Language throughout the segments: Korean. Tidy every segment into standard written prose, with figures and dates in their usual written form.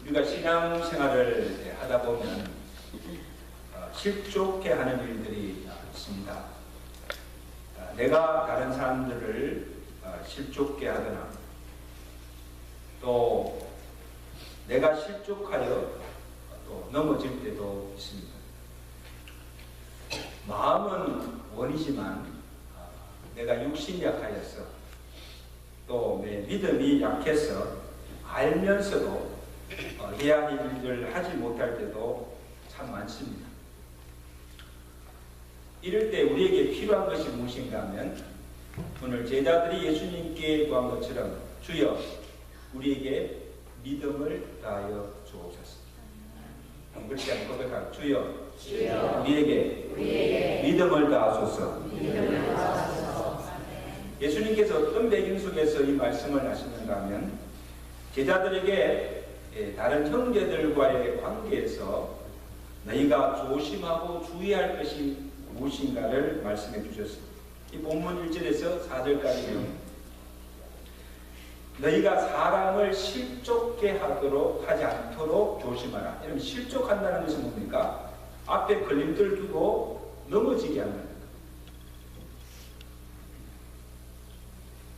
우리가 신앙생활을 하다 보면 실족해 하는 일들이 있습니다. 내가 다른 사람들을 실족해 하거나 또 내가 실족하여 또 넘어질 때도 있습니다. 마음은 원이지만 내가 육신이 약하여서 또 내 믿음이 약해서 알면서도 해야 할 일을 하지 못할 때도 참 많습니다. 이럴 때 우리에게 필요한 것이 무엇인가 하면 오늘 제자들이 예수님께 구한 것처럼 주여 우리에게 믿음을 다하여 주옵소서. 그렇지 않고 고백하고 주여 우리에게 믿음을 다하소서. 예수님께서 어떤 배경 속에서 이 말씀을 하시는가 하면 제자들에게 다른 형제들과의 관계에서 너희가 조심하고 주의할 것이 무엇인가를 말씀해 주셨습니다. 이 본문 1절에서 4절까지는 너희가 사람을 실족게 하지 않도록 조심하라. 이러면 실족한다는 것은 뭡니까? 앞에 걸림돌 두고 넘어지게 하는 것.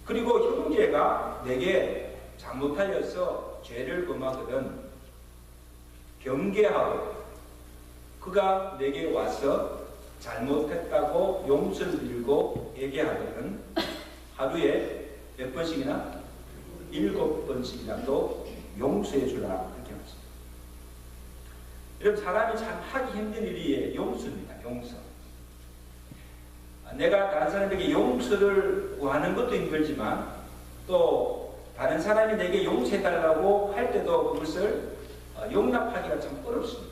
그리고 형제가 내게 잘못하여서 죄를 범하거든 경계하고 그가 내게 와서 잘못했다고 용서를 빌고 얘기하거든 하루에 몇 번씩이나? 7번씩이라도 용서해 주라. 그렇게 하십니다. 여러분 사람이 참 하기 힘든 일이 용서입니다. 용서. 내가 다른 사람에게 용서를 구하는 것도 힘들지만 또 다른 사람이 내게 용서해달라고 할 때도 그것을 용납하기가 참 어렵습니다.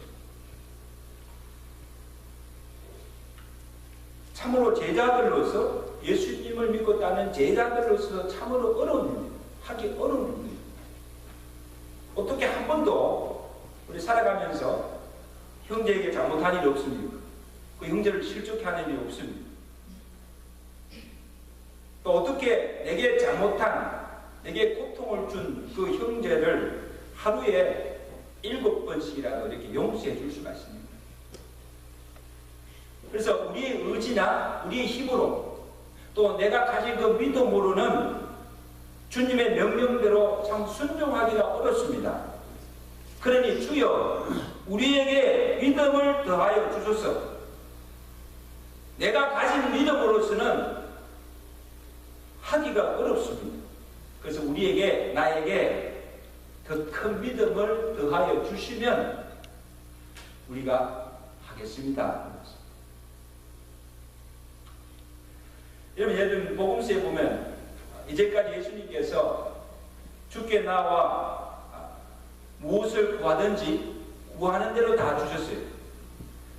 참으로 제자들로서 예수님을 믿고 따는 제자들로서 참으로 어려운 일입니다. 하기 어려운 일입니다. 어떻게 한 번도 우리 살아가면서 형제에게 잘못한 일이 없습니까? 그 형제를 실족해 하는 일이 없습니다. 또 어떻게 내게 잘못한 내게 고통을 준 그 형제를 하루에 7번씩이라도 이렇게 용서해 줄 수가 있습니다. 그래서 우리의 의지나 우리의 힘으로 또 내가 가진 그 믿음으로는 주님의 명령대로 참 순종하기가 어렵습니다. 그러니 주여 우리에게 믿음을 더하여 주소서. 내가 가진 믿음으로서는 하기가 어렵습니다. 그래서 우리에게 나에게 더 큰 믿음을 더하여 주시면 우리가 하겠습니다. 여러분 예를 복음서에 보면 이제까지 예수님께서 주께 나와 무엇을 구하든지 구하는 대로 다 주셨어요.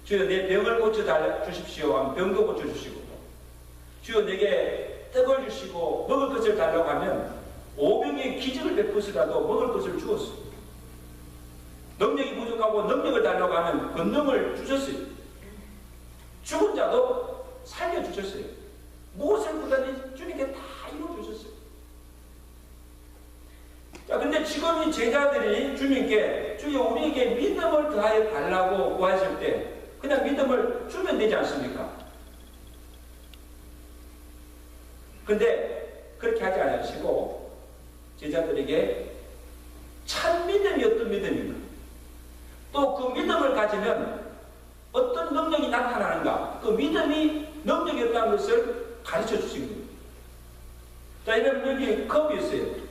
주여 내 병을 고쳐 주십시오 하면 병도 고쳐주시고 주여 내게 떡을 주시고 먹을 것을 달라고 하면 오병의 기적을 베푸시라도 먹을 것을 주었어요. 능력이 부족하고 능력을 달라고 하면 권능을 주셨어요. 죽은 자도 살려주셨어요. 무엇을 구하든지 주님께 다 이루어주셨어요. 자, 근데 지금 이 제자들이 주님께 주여 우리에게 믿음을 더하여 달라고 구하실 때 그냥 믿음을 주면 되지 않습니까? 근데 그렇게 하지 않으시고 제자들에게 참 믿음이 어떤 믿음인가? 또 그 믿음을 가지면 어떤 능력이 나타나는가? 그 믿음이 능력이 없다는 것을 가르쳐 주신 겁니다. 자, 이러면 여기 컵이 있어요.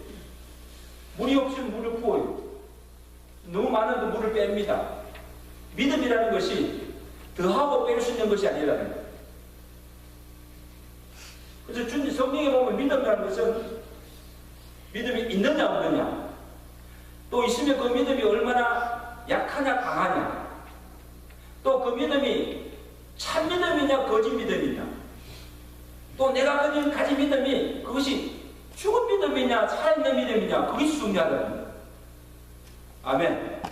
물이 없으면 물을 부어요. 너무 많은 물을 뺍니다. 믿음이라는 것이 더하고 뺄 수 있는 것이 아니라는 거예요. 그래서 주님 성경에 보면 믿음이라는 것은 믿음이 있느냐 없느냐 또 있으면 그 믿음이 얼마나 약하냐 강하냐 또 그 믿음이 참 믿음이냐 거짓 믿음이냐 또 내가 가진 믿음이 그것이 죽은 믿음이냐 살아있는 믿음이냐 그것이 중요하다는 거예요. 아멘.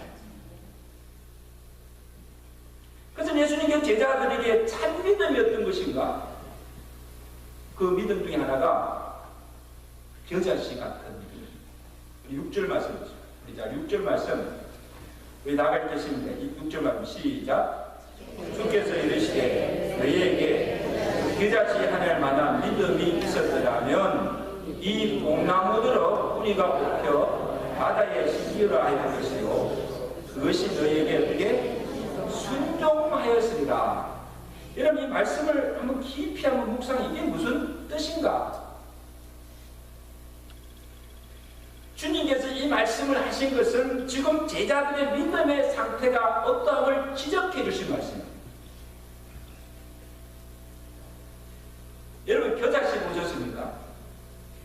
그래서 예수님께서 제자들에게 참 믿음이 어떤 것인가? 그 믿음 중에 하나가 겨자씨 같은 믿음. 6절 말씀이죠. 자, 6절 말씀 우리 나갈 것입니다. 6절만 시작. 주께서 이르시되 너희에게 그자치 하늘 만한 믿음이 있었더라면 이 뽕나무들어 뿌리가 뽑혀 바다에 심기라 할 것이요 그것이 너희에게 어떻게 순종하였으리라. 여러분 이 말씀을 한번 깊이 한번 묵상해. 이게 무슨 뜻인가? 주님께서 이 말씀을 하신 것은 지금 제자들의 믿음의 상태가 어떠함을 지적해 주신 말씀입니다. 여러분 겨자씨 보셨습니까?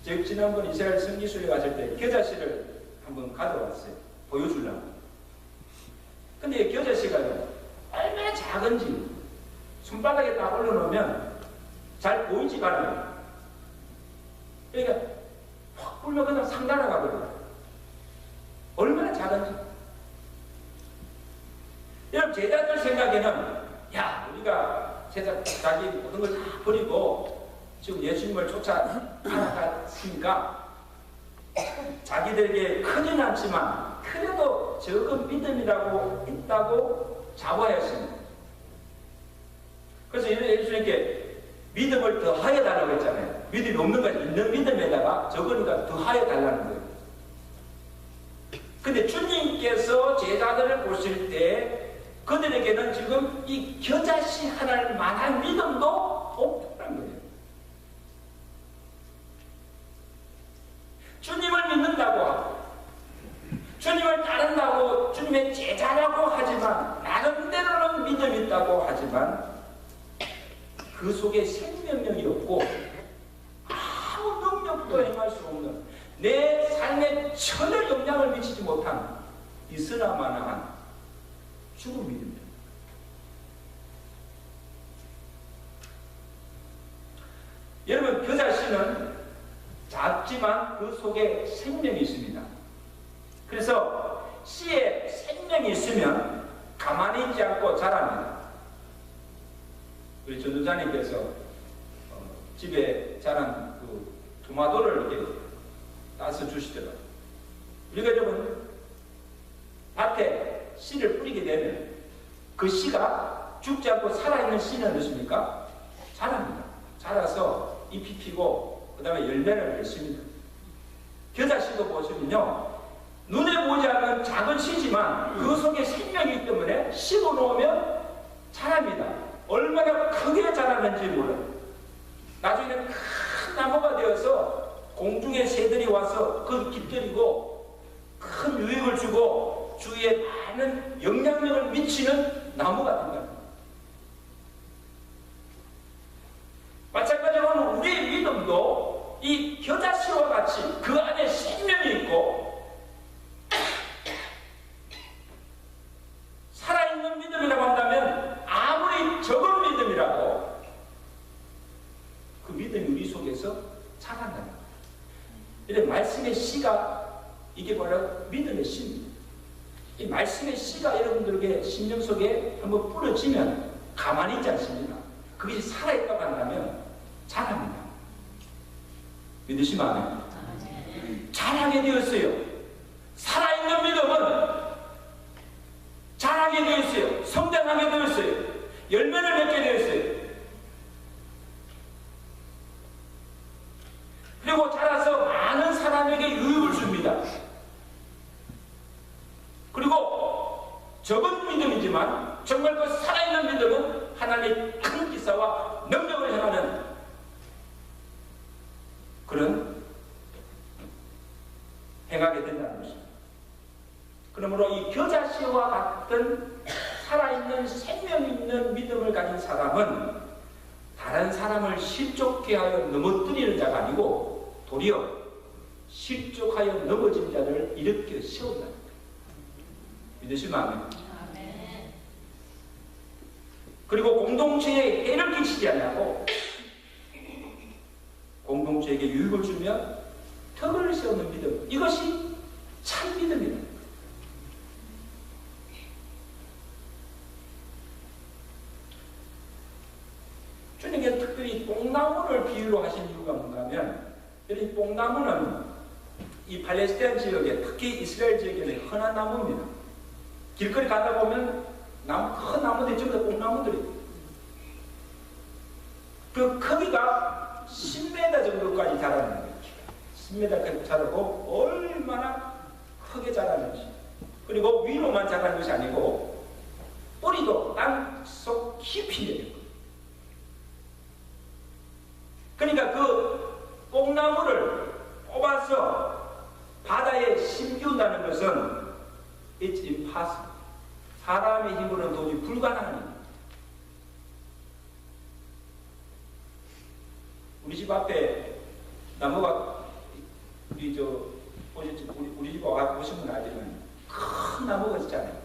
제가 지난번 이스라엘 성지순례 갔을 때 겨자씨를 한번 가져왔어요. 보여주려고. 근데 겨자씨가 얼마나 작은지 손바닥에 딱 올려놓으면 잘 보이지가 않아요. 그러니까 확 불면 그냥 상 날아가거든요. 얼마나 작은지. 여러분 제자들 생각에는 야 우리가 제자 자기 모든 걸 다 버리고 지금 예수님을 쫓아갔으니까 자기들에게 크진 않지만 그래도 적은 믿음이라고 있다고 자부하였습니다. 그래서 예수님께 믿음을 더하여 달라고 했잖아요. 믿음이 없는 건 있는 믿음에다가 적으니까 더하여 달라는 거예요. 근데 주님께서 제자들을 보실 때 그들에게는 지금 이 겨자씨 하나를 만한 믿음도 없다는 거예요. 주님을 믿는다고 하고 주님을 따른다고 주님의 제자라고 하지만 나름대로는 믿음이 있다고 하지만 그 속에 생명력이 없고 아무 능력도 행할 수 없는 내 삶에 전혀 영향을 미치지 못한 있으나마나한 죽은 믿음입니다. 여러분 겨자씨는 작지만 그 속에 생명이 있습니다. 그래서 씨에 생명이 있으면 가만히 있지 않고 자랍니다. 우리 전도사님께서 집에 자란 그 토마토를 이렇게 따서 주시더라고요. 우리가 여러분 밭에 씨를 뿌리게 되면 그 씨가 죽지 않고 살아있는 씨는 어떻습니까? 자랍니다. 자라서 잎이 피고 그 다음에 열매를 맺습니다. 겨자씨도 보시면요 눈에 보이지 않는 작은 씨지만 그 속에 생명이 있기 때문에 씹어 놓으면 자랍니다. 얼마나 크게 자라는지 몰라요. 나중에는 큰 나무가 되어서 공중의 새들이 와서 그걸 깃들이고 큰 유익을 주고 주위에 많은 영향력을 미치는 나무가 된다. 마찬가지로 우리의 믿음도 이 겨자씨와 같이 그 안에 생명이 있고 살아있는 믿음이라고 한다면 아무리 적은 믿음이라도 그 믿음이 우리 속에서 자란다는 거예요. 이래 말씀의 씨가 이게 바로 믿음의 씨입니다. 이 말씀의 씨가 여러분들에게 심령 속에 한번 뿌려지면 가만히 있지 않습니다. 그것이 살아있다고 한다면 자랍니다. 믿으시면 아멘. 자라게 되었어요. 살아있는 믿음은 자라게 되었어요. 성장하게 되었어요. 열매를 맺게 되었어요. 그리고 자라서 많은 사람에게 유익을 줍니다. 그리고 적은 믿음이지만 정말 그 살아있는 믿음은 하나님의 큰 기사와 능력을 행하는 그런 행하게 된다는 것입니다. 그러므로 이 겨자씨와 같은 살아있는 생명 있는 믿음을 가진 사람은 다른 사람을 실족케 하여 넘어뜨리는 자가 아니고 도리어 실족하여 넘어진 자를 일으켜 세운다. 믿으시면 아멘. 그리고 공동체에 해를 끼치지 않냐고 공동체에게 유익을 주며 덕을 세우는 믿음, 이것이 참 믿음이다. 주님께서 특별히 뽕나무를 비유로 하신 이유가 뭔가 하면 이 뽕나무는 이 팔레스타인 지역에 특히 이스라엘 지역에는 흔한 나무입니다. 길거리 가다 보면 큰 나무들이 전부 다 뽕나무들이. 그 크기가 10m 정도까지 자라는 거예요. 10m까지 자라고 얼마나 크게 자라는지. 그리고 위로만 자라는 것이 아니고 뿌리도 땅속 깊이 내려요. 그러니까 그 뽕나무를 뽑아서 바다에 심기운다는 것은 It's impossible. 사람의 힘으로는 도저히 불가능한 일입니다. 우리 집 앞에 나무가 우리 집 와 보시면 알지만 큰 나무가 있잖아요.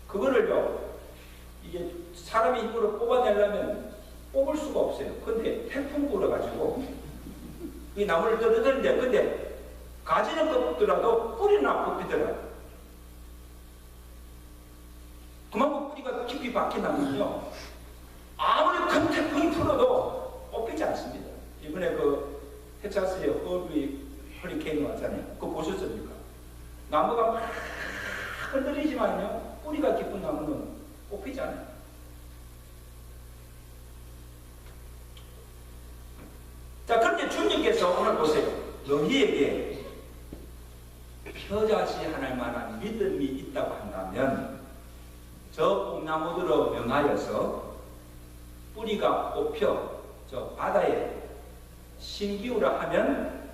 그거를요 이게 사람의 힘으로 뽑아내려면 뽑을 수가 없어요. 근데 태풍 불어가지고 이 나무를 떨어뜨리는데 근데 가지는 뽑더라도 뿌리는 안 뽑히더라고요. 그만큼 뿌리가 깊이 박힌 나무는요 아무리 큰 태풍이 불어도 뽑히지 않습니다. 이번에 그 텍사스에 허리 허리케인 왔잖아요. 그거 보셨습니까? 나무가 막 흔들리지만요 뿌리가 깊은 나무는 뽑히지 않아요. 자, 그런데 주님께서 오늘 보세요. 너희에게 펴자시 할 만한 믿음이 있다고 한다면 저 뽕나무들로 명하여서 뿌리가 뽑혀 저 바다에 심기우라 하면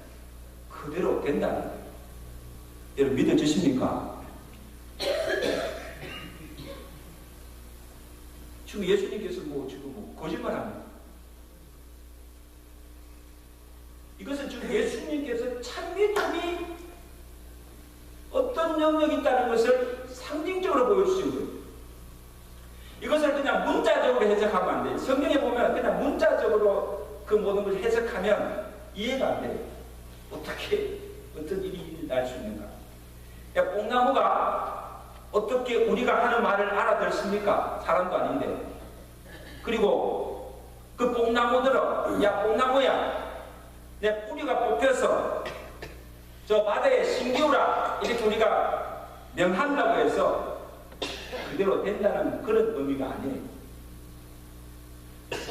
그대로 된다는 거예요. 여러분 믿어지십니까? 지금 예수님께서 지금 거짓말합니다. 이것은 지금 예수님께서 참 믿음이 어떤 영역이 있다는 것을 상징적으로 보여주신 거예요. 이것을 그냥 문자적으로 해석하면 안 돼요. 성경에 보면 그냥 문자적으로 그 모든 것을 해석하면 이해가 안 돼요. 어떻게 어떤 일이 날 수 있는가? 야, 뽕나무가 어떻게 우리가 하는 말을 알아듣습니까? 사람도 아닌데. 그리고 그 뽕나무들은 야 뽕나무야 내 뿌리가 뽑혀서 저 바다에 심기우라 이렇게 우리가 명한다고 해서 그대로 된다는 그런 의미가 아니에요.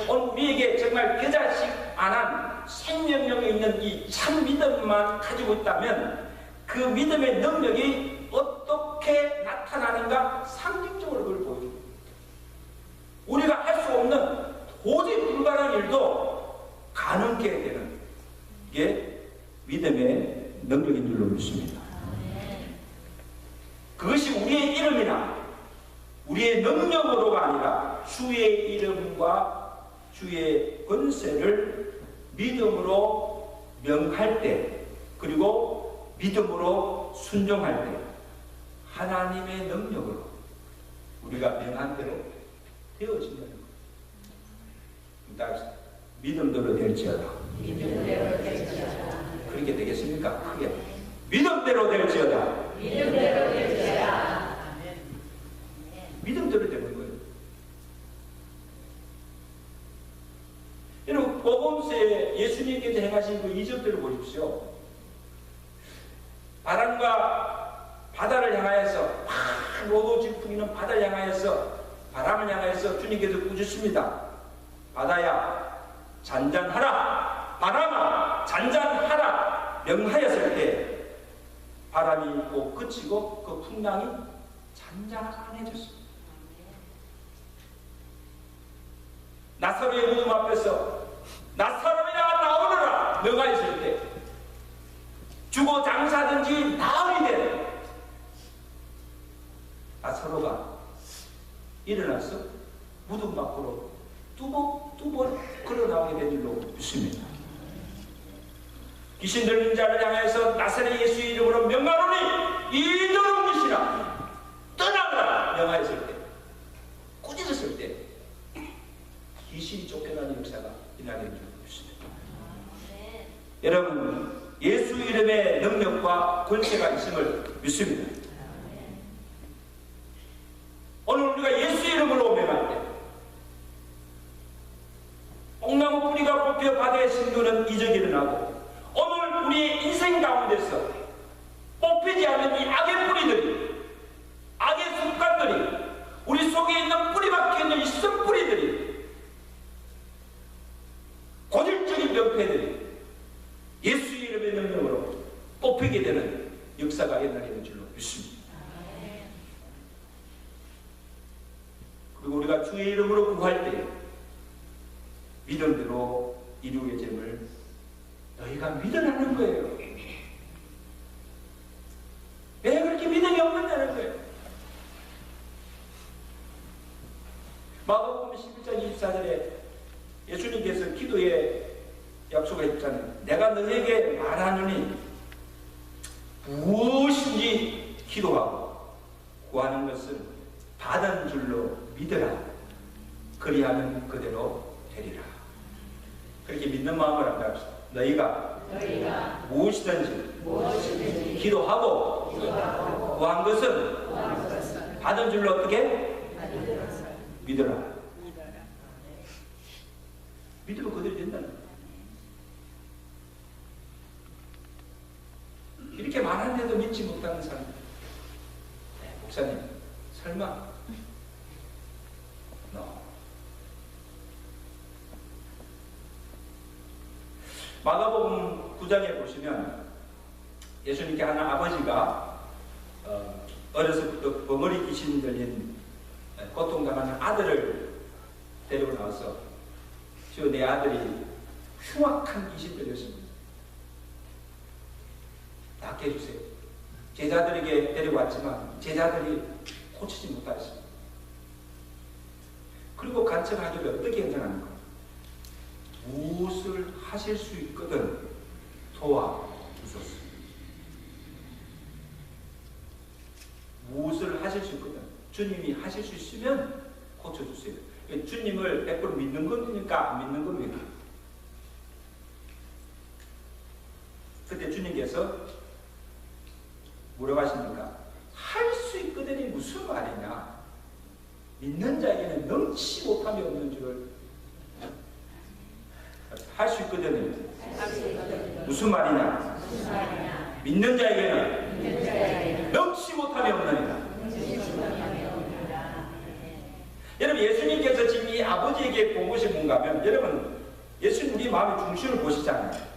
오늘 우리에게 정말 겨자식 안한 생명력이 있는 이 참 믿음만 가지고 있다면 그 믿음의 능력이 어떻게 나타나는가 상징적으로 그걸 보여줍니다. 우리가 할 수 없는 도저히 불가능한 일도 가능하게 되는 게 믿음의 능력인 줄로 믿습니다. 그것이 우리의 이름이나 우리의 능력으로가 아니라 주의 이름과 주의 권세를 믿음으로 명할 때 그리고 믿음으로 순종할 때 하나님의 능력으로 우리가 명한 대로 되어진다는 것. 믿음대로 될지어다. 그렇게 되겠습니까? 크게. 믿음대로 될지어다. 믿음대로 되는 거예요. 여러분, 복음서에 예수님께서 행하신 그 이적들을 보십시오. 바람과 바다를 향하여서 막 로도질 풍기는 바다를 향하여서 바람을 향하여서 주님께서 꾸짖습니다. 바다야 잔잔하라, 바람아 잔잔하라 명하였을 때 바람이 꼭 그치고 그 풍랑이 잔잔해졌습니다. 나사로의 무덤 앞에서 나사로야 나오너라 명하였을 때 죽어 장사든지 나으리 된 나사로가 일어나서 무덤 밖으로 뚜벅 걸어 나오게 된 줄로 믿습니다. 귀신 들린 자를 향해서 나사렛 예수의 이름으로 명하노니 이대로 귀신아 떠나가라 명하였을 때 꾸짖었을 때 귀신이 쫓겨나는 역사가 일어나게 된 줄로 믿습니다. 여러분 예수 이름의 능력과 권세가 있음을 믿습니다. 오늘 우리가 예수 이름으로 명할 때 뽕나무 뿌리가 뽑혀 바다에 심기우는 이적이 일어나고 오늘 우리의 인생 가운데서 뽑히지 않는 이 악의 뿌리들이 악의 주의 이름으로 구할 때 믿음대로 이루게 됨을 너희가 믿으라는 거예요. 왜 그렇게 믿음이 없느냐는 거예요. 마가복음 11장 24절에 예수님께서 기도에 약속을 했잖아요. 내가 너에게 말하노니 무엇인지 기도하고 구하는 것은 받은 줄로 믿으라. 그리하면 그대로 되리라. 그렇게 믿는 마음을 합시다. 너희가 무엇이든지 기도하고 구한 것은 받은 줄로 어떻게? 믿어라. 믿으면 그대로 된다는 거예요. 이렇게 말하는데도 믿지 못하는 사람. 네, 목사님, 설마? 마가복음 9장에 보시면 예수님께 하는 아버지가 어려서부터 벙어리 귀신 들린 고통당하는 아들을 데리고 나와서 주여 내 아들이 흉악한 귀신 들렸습니다. 낫게 해주세요. 제자들에게 데려왔지만 제자들이 고치지 못하였습니다. 그리고 간청하기를 어떻게 행동하는가? 무엇을 하실 수 있거든 도와주소서. 무엇을 하실 수 있거든 주님이 하실 수 있으면 고쳐주세요. 주님을 100% 믿는 겁니까? 안 믿는 겁니까? 그때 주님께서 뭐라고 하십니까? 할 수 있거든이 무슨 말이냐? 믿는 자에게는 넘치 못함이 없는 줄. 할 수 있거든요. 무슨 말이냐? 믿는 자에게는 넘치 못함이 없느니라. 여러분 예수님께서 지금 이 아버지에게 보고신 뭔가 하면 여러분 예수님 우리 마음의 중심을 보시잖아요.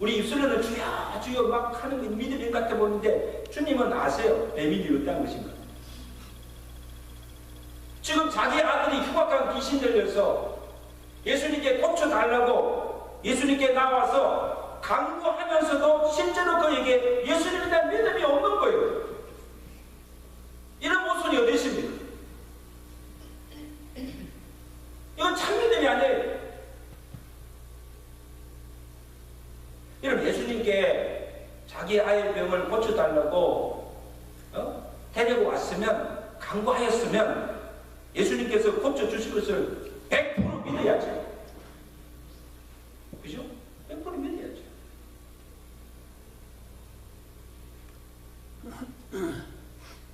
우리 입술로는 주여 주여 막 하는 거 믿음인 것 같아 보이는데 주님은 아세요. 비밀이 어떤 것인가. 지금 자기 아들이 흉악한 귀신 들려서 예수님께 고쳐달라고 예수님께 나와서 강구하면서도 실제로 그에게 예수님에 대한 믿음이 없는 거예요. 이런 모습이 어디 있습니까? 이건 참 믿음이 아니에요. 여러분 예수님께 자기 아이의 병을 고쳐달라고 데리고 왔으면 강구하였으면 예수님께서 고쳐주실 것을 100% 믿어야죠. 그죠? 100% 믿어야죠.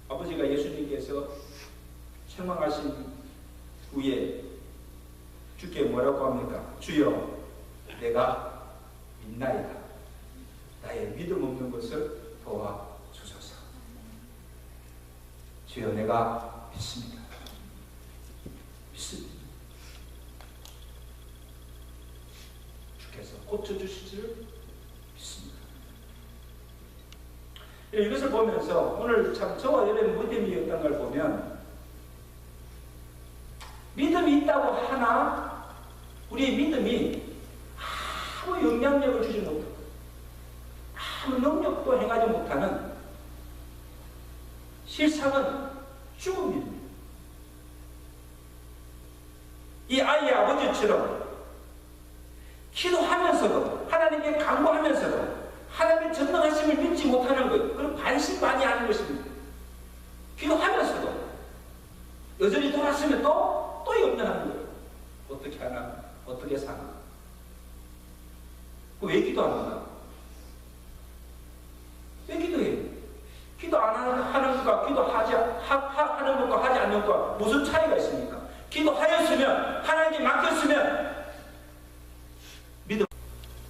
아버지가 예수님께서 책망하신 후에 주께 뭐라고 합니까? 주여 내가 믿나이다. 나의 믿음 없는 것을 도와주소서. 주여 내가 믿습니다. 믿습니다. 주께서 고쳐주실 줄 믿습니다. 이것을 보면서 오늘 참 저와 여러분 믿음이 어떤 걸 보면 믿음이 있다고 하나 우리의 믿음이 아무 영향력을 주지 못하고 아무 능력도 행하지 못하는 실상은 죽은 믿음입니다. 이 아이의 아버지처럼 기도하면서도 하나님께 간구하면서도 하나님의 전능하심을 믿지 못하는 것, 그럼 반신반의하는 것입니다. 기도하면서도 여전히 돌았으면 또 염려하는 거예요. 어떻게 하나? 어떻게 사나? 왜 기도하는가? 왜 기도해요? 기도 안 하는 것과 하는 것과 하지 않는 것과 무슨 차이가 있습니까? 기도하였으면 하나님께 맡겼으면 믿음.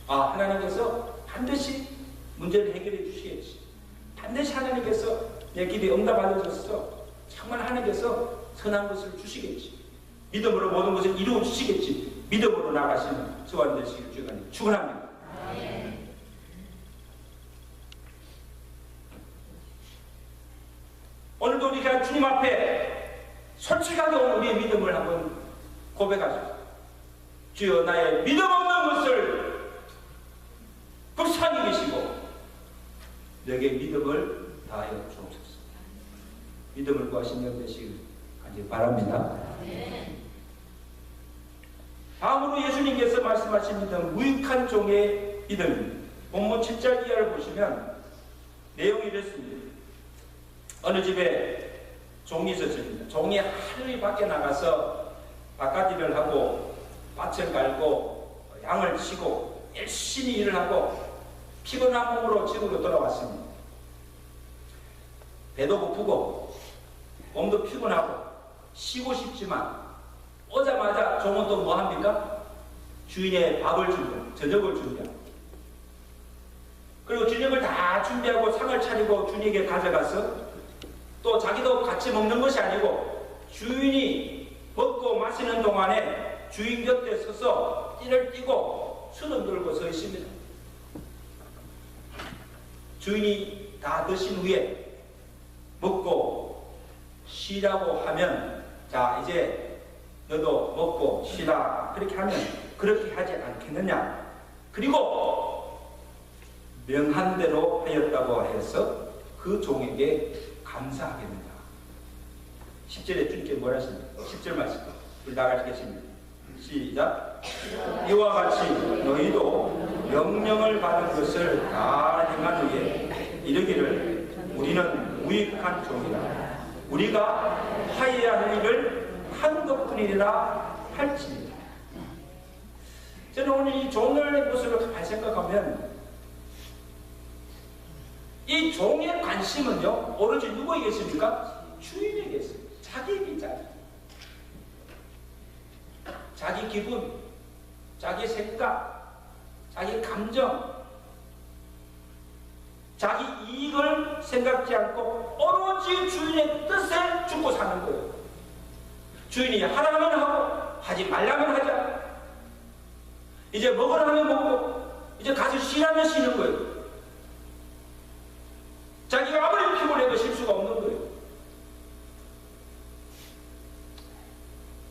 하나님께서 반드시 문제를 해결해 주시겠지. 반드시 하나님께서 내 기도에 응답 알려줬어. 정말 하나님께서 선한 것을 주시겠지. 믿음으로 모든 것을 이루어 주시겠지. 믿음으로 나가시는 저와 되시길 주님 축원합니다. 오늘도 우리가 주님 앞에 솔직하게 우리의 믿음을 한번 고백하십시오. 주여, 나의 믿음 없는 것을 불쌍히 계시고 내게 믿음을 다하여 주옵소서. 믿음을 구하신 영 되시길 간절히 바랍니다. 다음으로 예수님께서 말씀하신 믿음, 무익한 종의 믿음입니다. 본문 7절 이하를 보시면 내용이 이렇습니다. 어느 집에 종이 있었습니다. 종이 하루에 밖에 나가서 바깥일을 하고 밭을 갈고 양을 치고 열심히 일을 하고 피곤한 몸으로 집으로 돌아왔습니다. 배도 고프고 몸도 피곤하고 쉬고 싶지만 오자마자 종은 또 뭐합니까? 주인의 밥을 준비하고 저녁을 준비하고 그리고 저녁을 다 준비하고 상을 차리고 주인에게 가져가서 또 자기도 같이 먹는 것이 아니고 주인이 먹고 마시는 동안에 주인 곁에 서서 띠를 띠고 수는 들고 서 있습니다. 주인이 다 드신 후에 먹고 쉬라고 하면 자 이제 너도 먹고 쉬라 그렇게 하면 그렇게 하지 않겠느냐. 그리고 명한 대로 하였다고 해서 그 종에게 감사하겠느냐. 10절에 주님께 뭐라 하십니까? 10절 말씀 우리 나가시겠습니다. 시작. 이와 같이 너희도 명령을 받은 것을 다 행한 후에 이르기를 우리는 무익한 종이라 우리가 하여야 할 일을 한 것뿐이라 할지니라. 저는 오늘 이 종의 모습을 가만히 생각하면 이 종의 관심은요 오로지 누구에게 있습니까? 주인에게 있습니다. 자기 기자, 자기 기분, 자기 생각, 자기 감정, 자기 이익을 생각지 않고 오로지 주인의 뜻에 죽고 사는 거예요. 주인이 하라면 하고 하지 말라면 하자. 이제 먹으라면 먹고 이제 가서 쉬라면 쉬는 거예요. 자기가 아무리 피곤해도 쉴 수가 없는 거예요.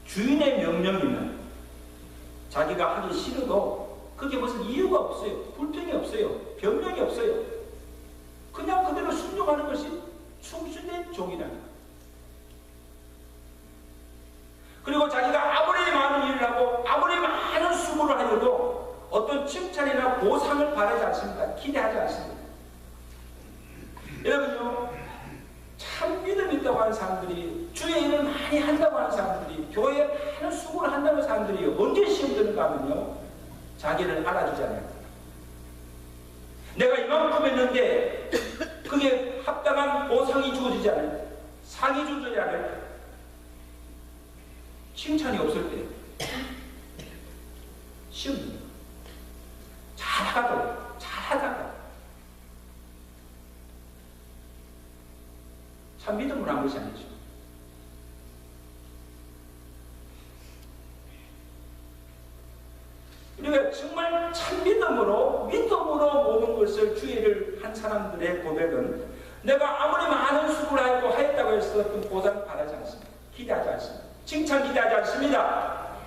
주인의 명령이면 자기가 하기 싫어도 그게 무슨 이유가 없어요. 불평이 없어요. 변명이 없어요. 그냥 그대로 순종하는 것이 충실된 종이라는. 그리고 자기가 아무리 많은 일을 하고 아무리 많은 수고를 하여도 어떤 칭찬이나 보상을 바라지 않습니다. 기대하지 않습니다. 여러분요, 참 믿음 있다고 하는 사람들이, 주의 일을 많이 한다고 하는 사람들이, 교회에 많은 수고를 한다는 사람들이 언제 시험 드는가 하면요, 자기를 알아주잖아요. 내가 이만큼 했는데 그게 합당한 보상이 주어지지 않아요. 상이 주어지지 않아요. 칭찬이 없을 때 시험 드는 거예요. 잘하다가 참 믿음으로 한 것이 아니죠. 우리가 정말 참 믿음으로 모든 것을 주의를 한 사람들의 고백은 내가 아무리 많은 수고를 하고 하였다고 해서 어떤 보상 바라지 않습니다. 기대하지 않습니다. 칭찬 기대하지 않습니다.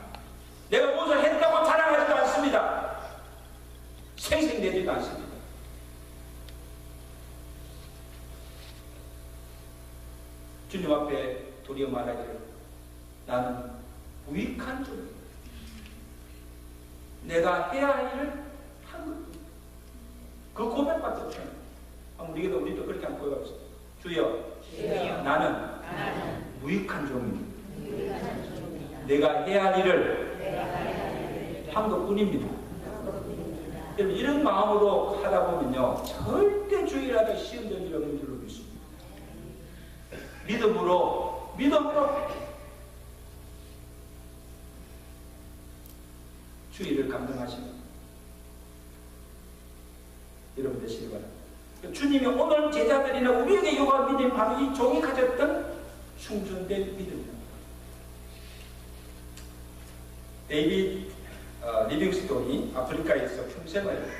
내가 무엇을 했다고 자랑하지도 않습니다. 생생내지도 않습니다. 주님 앞에 도리어 말하기를 나는 무익한 종이다. 내가 해야 할 일을 한 것. 그 고백밖에 없어요. 우리도 그렇게 한번 고백합시다. 주여, 나는 무익한 종입니다. 내가 해야 할 일을 한 것뿐입니다. 여러분, 이런 마음으로 하다 보면요, 절대 주일하다 시험될 일 없는 줄로 믿습니다. 믿음으로 주의를 감당하시는 여러분 되시기 바랍니다. 주님이 오늘 제자들이나 우리에게 요구한 믿음이 바로 이 종이 가졌던 충전된 믿음입니다. 데이빗 리빙스톤이 아프리카에서 평생을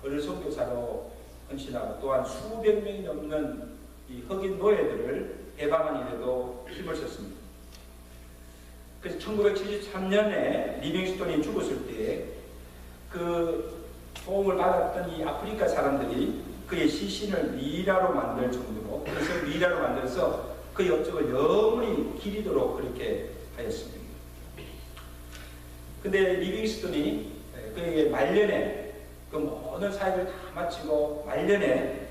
어느 선교사로 헌신하고 또한 수백 명이 넘는 이 흑인 노예들을 해방한 일에도 힘을 썼습니다. 그래서 1973년에 리빙스톤이 죽었을 때 그 도움을 받았던 이 아프리카 사람들이 그의 시신을 미라로 만들 정도로, 그래서 미라로 만들어서 그 업적을 영원히 기리도록 그렇게 하였습니다. 근데 리빙스톤이 그의 말년에 그 모든 사역을 다 마치고 말년에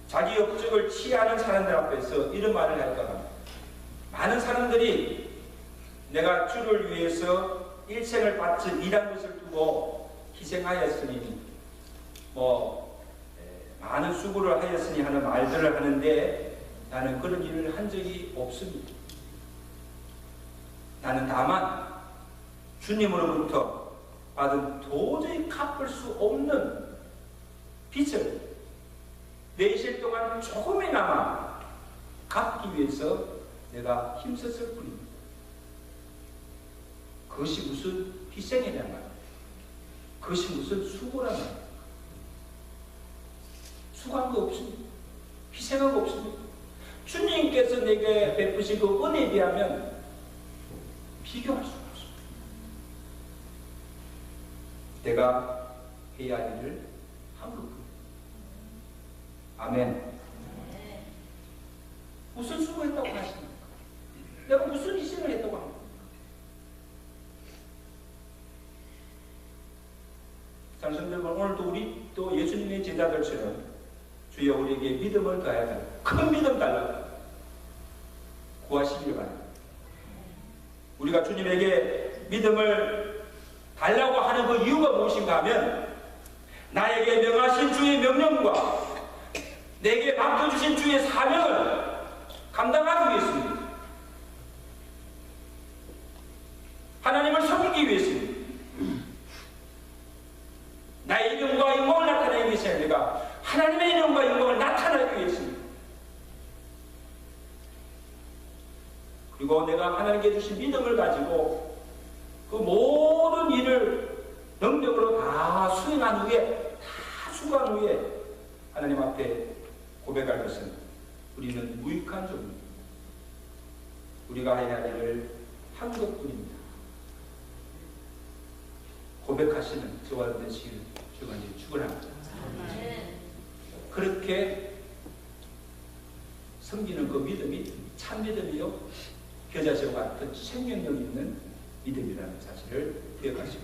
자기 업적을 취하는 사람들 앞에서 이런 말을 할까 합니다. 많은 사람들이 내가 주를 위해서 일생을 바쳐 일한 것을 두고 희생하였으니 많은 수고를 하였으니 하는 말들을 하는데 나는 그런 일을 한 적이 없습니다. 나는 다만 주님으로부터 받은 도저히 갚을 수 없는 빚을 내 이생 동안 조금이나마 갚기 위해서 내가 힘썼을 뿐입니다. 그것이 무슨 희생이란 말이에요. 그것이 무슨 수고란 말이에요. 수고한 거 없습니다. 희생한 거 없습니다. 주님께서 내게 베푸신 그 은혜에 비하면 비교할 수가 없습니다. 내가 해야 할 일을 한 것뿐입니다. 아멘. 무슨 수고했다고 하십니까? 내가 무슨 희생을 했다고 합니까? 장성들 오늘도 우리 또 예수님의 제자들처럼 주여 우리에게 믿음을 더하여 달라. 큰 믿음 달라고 구하시기를 바랍니다. 우리가 주님에게 믿음을 달라고 하는 그 이유가 무엇인가 하면 나에게 명하신 주의 명령과 내게 맡겨주신 주의 사명을 감당하기 위해서입니다. 하나님을 섬기기 위해서입니다. 나의 이름과 영광을 나타내기 위해서 아니라 하나님의 이름과 영광을 나타내기 위해서입니다. 그리고 내가 하나님께 주신 믿음을 가지고 그 모든 일을 능력으로 다 수행한 후에, 다 수고한 후에 하나님 앞에 고백할 것은 우리는 무익한 종입니다. 우리가 해야 할 일을 한 것뿐입니다. 고백하시는 저와 되시기를 주가 축원합니다. 그렇게 섬기는 그 믿음이 참 믿음이요 겨자씨와 같은 생명력 있는 믿음이라는 사실을 기억하시고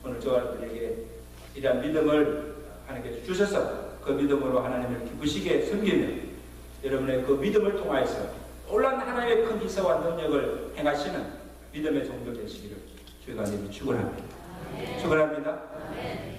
오늘 저와 여러분에게 이러한 믿음을 하나님께서 주셔서 그 믿음으로 하나님을 기쁘시게 섬기며 여러분의 그 믿음을 통하여서 놀라운 하나님의 큰 기사와 능력을 행하시는 믿음의 종들 되시기를 주가 축원합니다. 축원합니다.